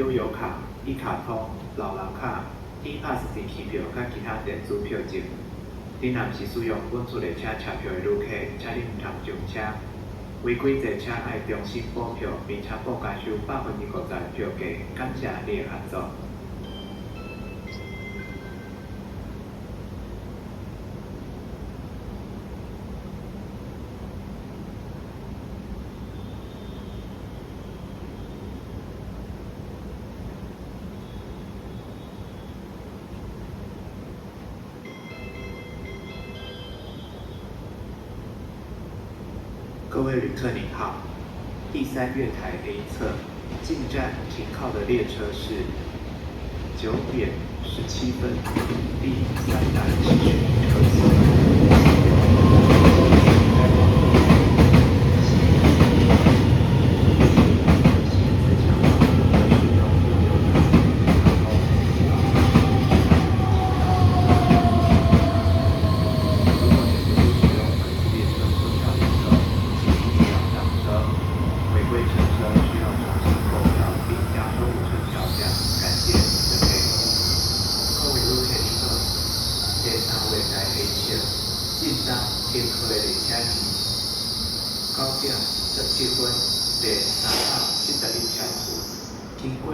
悠游卡、一卡通、老人卡、E-Pass 电器票甲其他电子票证。恁若是使用本次列车车票的旅客，请恁毋通上车。违规坐车爱重新补票，并且补加收50%的票价。感谢你的合作。各位旅客您好，第3月台 A 侧进站停靠的列车是9点17分第370车次。进站停靠的列车是9点17分第371车次，经过